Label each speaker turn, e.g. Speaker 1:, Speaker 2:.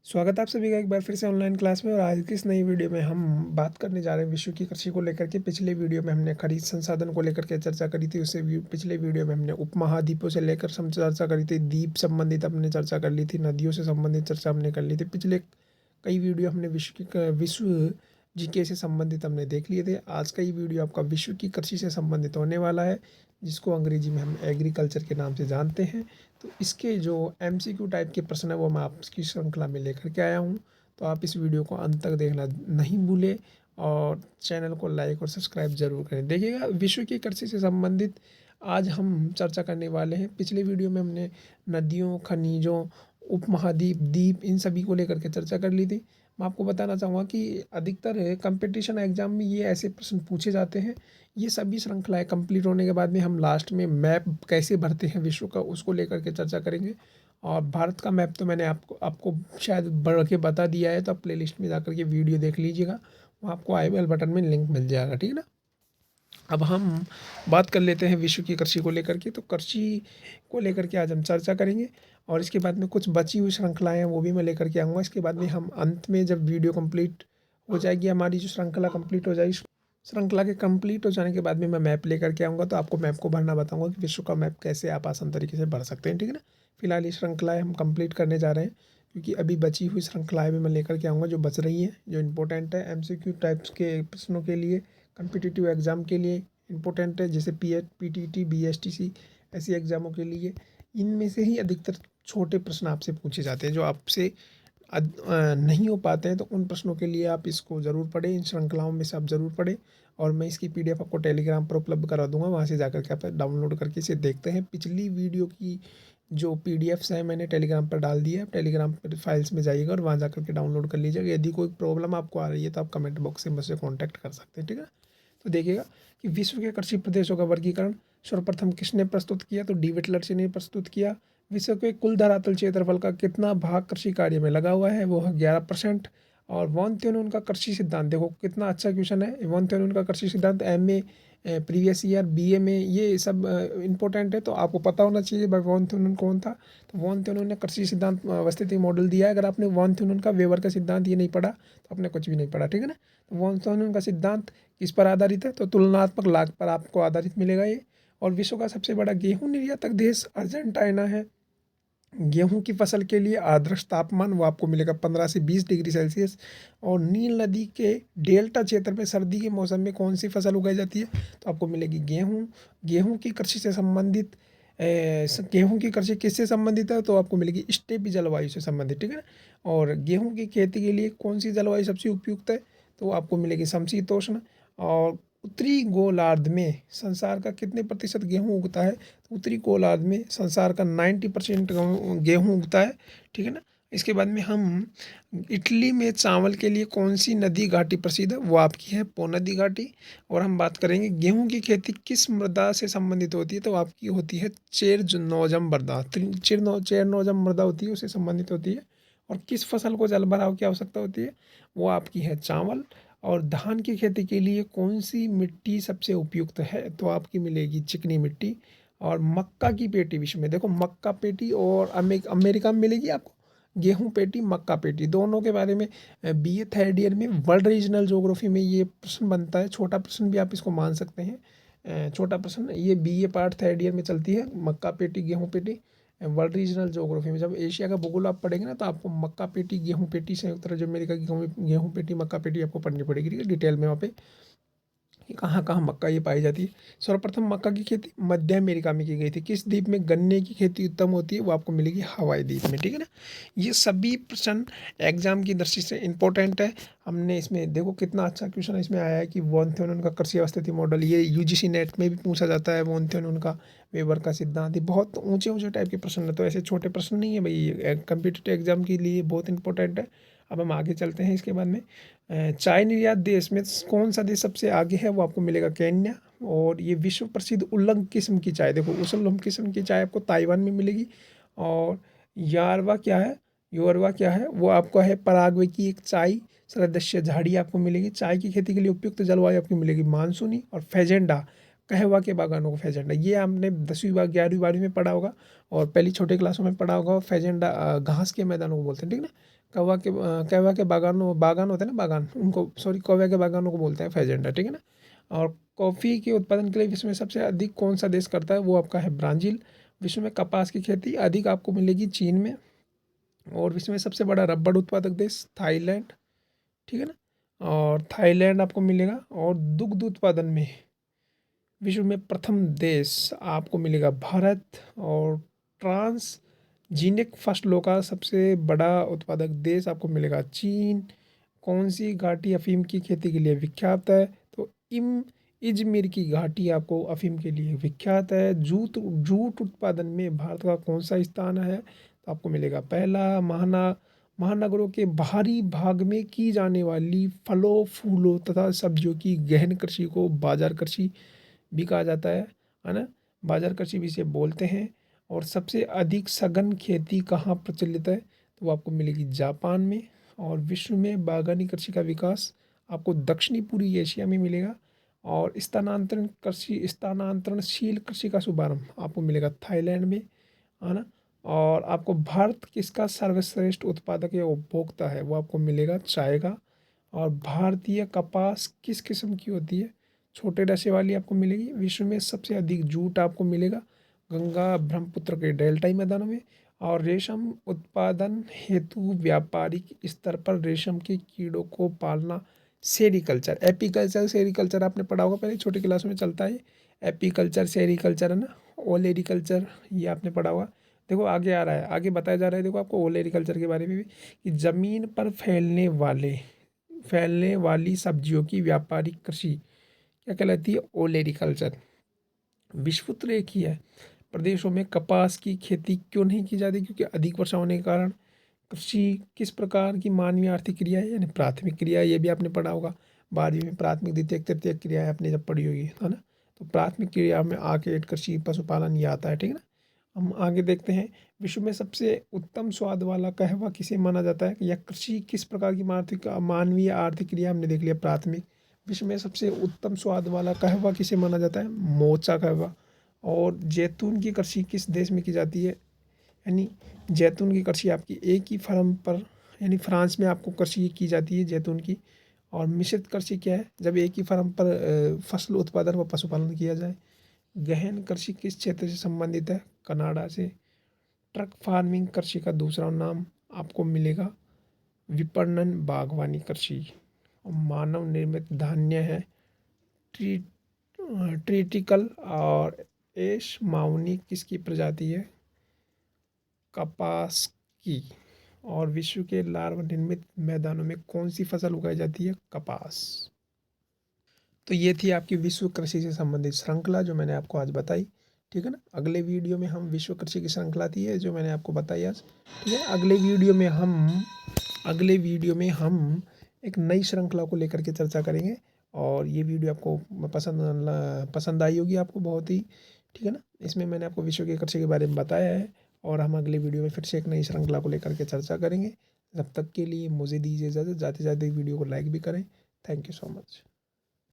Speaker 1: स्वागत है आप सभी का एक बार फिर से ऑनलाइन क्लास में। और आज की इस नई वीडियो में हम बात करने जा रहे हैं विश्व की कृषि को लेकर के। पिछले वीडियो में हमने खनिज संसाधन को लेकर के चर्चा करी थी। पिछले वीडियो में हमने उपमहाद्वीपों से लेकर चर्चा करी थी। द्वीप संबंधित हमने चर्चा कर ली थी। नदियों से संबंधित चर्चा हमने कर ली थी। पिछले कई वीडियो हमने विश्व जीके से संबंधित हमने देख लिए थे। आज का ये वीडियो आपका विश्व की कृषि से संबंधित होने वाला है, जिसको अंग्रेजी में हम एग्रीकल्चर के नाम से जानते हैं। तो इसके जो एमसीक्यू टाइप के प्रश्न है वो मैं आपकी श्रृंखला में लेकर के आया हूँ। तो आप इस वीडियो को अंत तक देखना नहीं भूलें और चैनल को लाइक और सब्सक्राइब जरूर करें। देखिएगा, विश्व की कृषि से संबंधित आज हम चर्चा करने वाले हैं। पिछले वीडियो में हमने नदियों, खनिजों, उपमहाद्वीप, द्वीप इन सभी को लेकर के चर्चा कर ली थी। मैं आपको बताना चाहूँगा कि अधिकतर कंपटीशन एग्जाम में ये ऐसे प्रश्न पूछे जाते हैं। ये सभी श्रृंखलाएँ कंप्लीट होने के बाद में हम लास्ट में मैप कैसे भरते हैं विश्व का, उसको लेकर के चर्चा करेंगे। और भारत का मैप तो मैंने आपको आपको शायद बढ़ के बता दिया है, तो आप प्लेलिस्ट में जाकर के वीडियो देख लीजिएगा। वहाँ आपको आई बेल बटन में लिंक मिल जाएगा, ठीक है ना। अब हम बात कर लेते हैं विश्व की कृषि को लेकर के। तो कृषि को लेकर के आज हम चर्चा करेंगे और इसके बाद में कुछ बची हुई श्रृंखलाएँ हैं वो भी मैं लेकर के आऊँगा। इसके बाद में हम अंत में जब वीडियो कंप्लीट हो जाएगी, हमारी जो श्रृंखला कंप्लीट हो जाएगी, श्रृंखला के कंप्लीट हो जाने के बाद में मैं मैप लेकर के आऊँगा। तो आपको मैप को भरना बताऊँगा कि विश्व का मैप कैसे आप आसान तरीके से भर सकते हैं, ठीक है ना। फिलहाल ये श्रृंखलाएँ हम कंप्लीट करने जा रहे हैं, क्योंकि अभी बची हुई श्रृंखलाएँ भी मैं लेकर के आऊँगा जो बच रही हैं, जो इंपॉर्टेंट है एमसीक्यू टाइप्स के प्रश्नों के लिए, कम्पिटिटिव एग्जाम के लिए इम्पोर्टेंट है, जैसे पीटीटी, बीएसटीसी ऐसी एग्जामों के लिए। इनमें से ही अधिकतर छोटे प्रश्न आपसे पूछे जाते हैं जो आपसे नहीं हो पाते हैं। तो उन प्रश्नों के लिए आप इसको ज़रूर पढ़ें, इन श्रृंखलाओं में से आप ज़रूर पढ़ें। और मैं इसकी पीडीएफ आपको टेलीग्राम पर उपलब्ध करा दूंगा, वहाँ से जाकर के आप डाउनलोड करके इसे देखते हैं। पिछली वीडियो की जो पीडीएफ्स हैं मैंने टेलीग्राम पर डाल दी है। आप टेलीग्राम पर फाइल्स में जाइएगा और वहाँ जाकर के डाउनलोड कर लीजिएगा। यदि कोई प्रॉब्लम आपको आ रही है तो आप कमेंट बॉक्स से मुझसे कॉन्टैक्ट कर सकते हैं, ठीक है। तो देखिएगा कि विश्व के कृषि प्रदेशों का वर्गीकरण सर्वप्रथम किसने प्रस्तुत किया, तो डी विटलर ने प्रस्तुत किया। विश्व के कुल धरातल क्षेत्रफल का कितना भाग कृषि कार्य में लगा हुआ है, वो है 11%। और वॉन थ्योनन का कृषि सिद्धांत, देखो कितना अच्छा क्वेश्चन है। वॉन थ्योनन का कृषि सिद्धांत M A previous year BA में ये सब इंपॉर्टेंट है, तो आपको पता होना चाहिए भाई वॉन थ्योनन कौन था। तो वॉन थ्योनन ने कृषि सिद्धांत व्यवस्थित मॉडल दिया है। अगर आपने वॉन थ्योनन का वेबर का सिद्धांत ये नहीं पढ़ा तो आपने कुछ भी नहीं पढ़ा, ठीक है ना। तो वॉन थ्योनन का सिद्धांत किस पर आधारित है, तो तुलनात्मक लाभ पर आपको आधारित मिलेगा ये। और विश्व का सबसे बड़ा गेहूं निर्यातक देश अर्जेंटीना है। गेहूं की फसल के लिए आदर्श तापमान वो आपको मिलेगा 15 से 20 डिग्री सेल्सियस। और नील नदी के डेल्टा क्षेत्र में सर्दी के मौसम में कौन सी फसल उगाई जाती है, तो आपको मिलेगी गेहूं। गेहूं की कृषि से संबंधित गेहूं की कृषि किससे संबंधित है, तो आपको मिलेगी स्टेपी जलवायु से संबंधित, ठीक है ना। और गेहूं की खेती के लिए कौन सी जलवायु सबसे उपयुक्त है, तो आपको मिलेगी समशीतोष्ण। और उत्तरी गोलार्ध में संसार का कितने प्रतिशत गेहूं उगता है, तो उत्तरी गोलार्ध में संसार का 90% गेहूं उगता है, ठीक है ना। इसके बाद में हम इटली में चावल के लिए कौन सी नदी घाटी प्रसिद्ध है, वो आपकी है पो नदी घाटी। और हम बात करेंगे गेहूं की खेती किस मृदा से संबंधित होती है, तो आपकी होती है चेरनोजम मृदा। चेरनोजम मृदा होती है, उससे संबंधित होती है। और किस फसल को जल भराव की आवश्यकता होती है, वो आपकी है चावल। और धान की खेती के लिए कौन सी मिट्टी सबसे उपयुक्त है, तो आपकी मिलेगी चिकनी मिट्टी। और मक्का की पेटी विश्व में, देखो मक्का पेटी और अमेरिका में मिलेगी आपको गेहूं पेटी, मक्का पेटी दोनों के बारे में बीए थर्ड ईयर में वर्ल्ड रीजनल ज्योग्राफी में ये प्रश्न बनता है। छोटा प्रश्न भी आप इसको मान सकते हैं। छोटा प्रश्न ये बीए पार्ट थर्ड ईयर में चलती है, मक्का पेटी गेहूं पेटी। वर्ल्ड रीजनल ज्योग्राफी में जब एशिया का भूगोल आप पढ़ेंगे ना, तो आपको मक्का पेटी, गेहूं पेटी, संयुक्त राज्य अमेरिका की गेहूं पेटी, मक्का पेटी आपको पढ़नी पड़ेगी, ठीक है, डिटेल में वहाँ पे कि कहाँ कहाँ मक्का ये पाई जाती है। सर्वप्रथम मक्का की खेती मध्य अमेरिका में की गई थी। किस द्वीप में गन्ने की खेती उत्तम होती है, वो आपको मिलेगी हवाई द्वीप में, ठीक है ना। ये सभी प्रश्न एग्जाम की दृष्टि से इंपॉर्टेंट है। हमने इसमें देखो कितना अच्छा क्वेश्चन इसमें आया है कि वॉन थ्योनन का कृषि अवस्थिति मॉडल, ये यूजीसी नेट में भी पूछा जाता है। वॉन थ्योनन का वेबर का सिद्धांत, ये बहुत ऊंचे ऊंचे टाइप के प्रश्न है, तो ऐसे छोटे प्रश्न नहीं है भाई, कम्पिटिटिव एग्जाम के लिए बहुत इंपॉर्टेंट है। अब हम आगे चलते हैं। इसके बाद में चाय निर्यात देश में कौन सा देश सबसे आगे है, वो आपको मिलेगा केन्या। और ये विश्व प्रसिद्ध उल्लंघ किस्म की चाय, देखो उल्लंघ किस्म की चाय आपको ताइवान में मिलेगी। और यारवा क्या है, योरवा क्या है, वो आपका है पराग्वे की एक चाय सदस्य झाड़ी आपको मिलेगी। चाय की खेती के लिए उपयुक्त जलवायु आपको मिलेगी मानसूनी। और फेजेंडा कहवा के बागानों को फैजेंडा, ये आपने 10वीं 11वीं 12वीं में पढ़ा होगा और पहली छोटे क्लासों में पढ़ा होगा। फैजेंडा घास के मैदानों को बोलते हैं, ठीक ना। कहवा के बागान होते हैं ना, बागान, उनको सॉरी कहवा के बागानों को बोलते हैं फैजेंडा, ठीक है ना। और कॉफ़ी के उत्पादन के लिए विश्व में सबसे अधिक कौन सा देश करता है, वो आपका है ब्राज़ील। विश्व में कपास की खेती अधिक आपको मिलेगी चीन में। और विश्व में सबसे बड़ा रबड़ उत्पादक देश थाईलैंड, ठीक है ना। और थाईलैंड आपको मिलेगा। और दुग्ध उत्पादन में विश्व में प्रथम देश आपको मिलेगा भारत। और ट्रांसजीनिक फसलों का सबसे बड़ा उत्पादक देश आपको मिलेगा चीन। कौन सी घाटी अफीम की खेती के लिए विख्यात है, तो इजमिर की घाटी आपको अफीम के लिए विख्यात है। जूट जूट उत्पादन में भारत का कौन सा स्थान है, तो आपको मिलेगा पहला। महानगरों के बाहरी भाग में की जाने वाली फलों फूलों तथा सब्जियों की गहन कृषि को बाजार कृषि भी कहा जाता है ना। बाजार कृषि भी इसे बोलते हैं। और सबसे अधिक सघन खेती कहाँ प्रचलित है, तो वो आपको मिलेगी जापान में। और विश्व में बागवानी कृषि का विकास आपको दक्षिणी पूर्वी एशिया में मिलेगा। और स्थानांतरणशील कृषि का शुभारंभ आपको मिलेगा थाईलैंड में, है ना। और आपको भारत किसका सर्वश्रेष्ठ उत्पादक या उपभोक्ता है, वो आपको मिलेगा चाय का। और भारतीय कपास किस किस्म की होती है, छोटे रसे वाली आपको मिलेगी। विश्व में सबसे अधिक जूट आपको मिलेगा गंगा ब्रह्मपुत्र के डेल्टाई मैदानों में। और रेशम उत्पादन हेतु व्यापारिक स्तर पर रेशम के कीड़ों को पालना सेरीकल्चर, एपीकल्चर सेरीकल्चर आपने पढ़ा होगा, पहले छोटी क्लास में चलता है। एपीकल्चर सेरीकल्चर है ना, ओलेरिकल्चर ये आपने पढ़ा होगा। देखो आगे आ रहा है, आगे बताया जा रहा है, देखो आपको ओलेरिकल्चर के बारे में भी, कि ज़मीन पर फैलने वाली सब्जियों की व्यापारिक कृषि क्या कहलाती है, ओलेरिकल्चर। विश्वत्र एक ही है। प्रदेशों में कपास की खेती क्यों नहीं की जाती, क्योंकि अधिक वर्षा होने के कारण। कृषि किस प्रकार की मानवीय आर्थिक क्रिया है, यानी प्राथमिक क्रिया, ये भी आपने पढ़ा होगा 12वीं में। प्राथमिक द्वितीयक तृतीयक क्रियाएं आपने जब पढ़ी होगी, है ना। तो प्राथमिक क्रिया में आके कृषि पशुपालन ये आता है, ठीक है ना। हम आगे देखते हैं, विश्व में सबसे उत्तम स्वाद वाला कहवा किसे माना जाता है, या कृषि किस प्रकार की मानवीय आर्थिक क्रिया, हमने देख लिया प्राथमिक। विश्व में सबसे उत्तम स्वाद वाला कहवा किसे माना जाता है, मोचा कहवा। और जैतून की कृषि किस देश में की जाती है, यानी जैतून की कृषि आपकी एक ही फर्म पर, यानी फ्रांस में आपको कृषि की जाती है जैतून की। और मिश्रित कृषि क्या है, जब एक ही फर्म पर फसल उत्पादन व पशुपालन किया जाए। गहन कृषि किस क्षेत्र से संबंधित है, कनाडा से। ट्रक फार्मिंग कृषि का दूसरा नाम आपको मिलेगा विपणन बागवानी कृषि। और मानव निर्मित धान्य है ट्री ट्रीटिकल। और एश माउनी किसकी प्रजाति है, कपास की। और विश्व के लार्व निर्मित मैदानों में कौन सी फसल उगाई जाती है, कपास। तो ये थी आपकी विश्व कृषि से संबंधित श्रृंखला जो मैंने आपको आज बताई, ठीक है ना। अगले वीडियो में हम विश्व कृषि की श्रृंखला थी है जो मैंने आपको बताई आज, ठीक है। अगले वीडियो में हम एक नई श्रृंखला को लेकर के चर्चा करेंगे। और ये वीडियो आपको पसंद आई होगी आपको बहुत ही, ठीक है ना। इसमें मैंने आपको विश्व की कृषि के बारे में बताया है। और हम अगले वीडियो में फिर से एक नई श्रृंखला को लेकर के चर्चा करेंगे। तब तक के लिए मुझे दीजिए इजाज़त, जाते जाते वीडियो को लाइक भी करें। Thank you so much.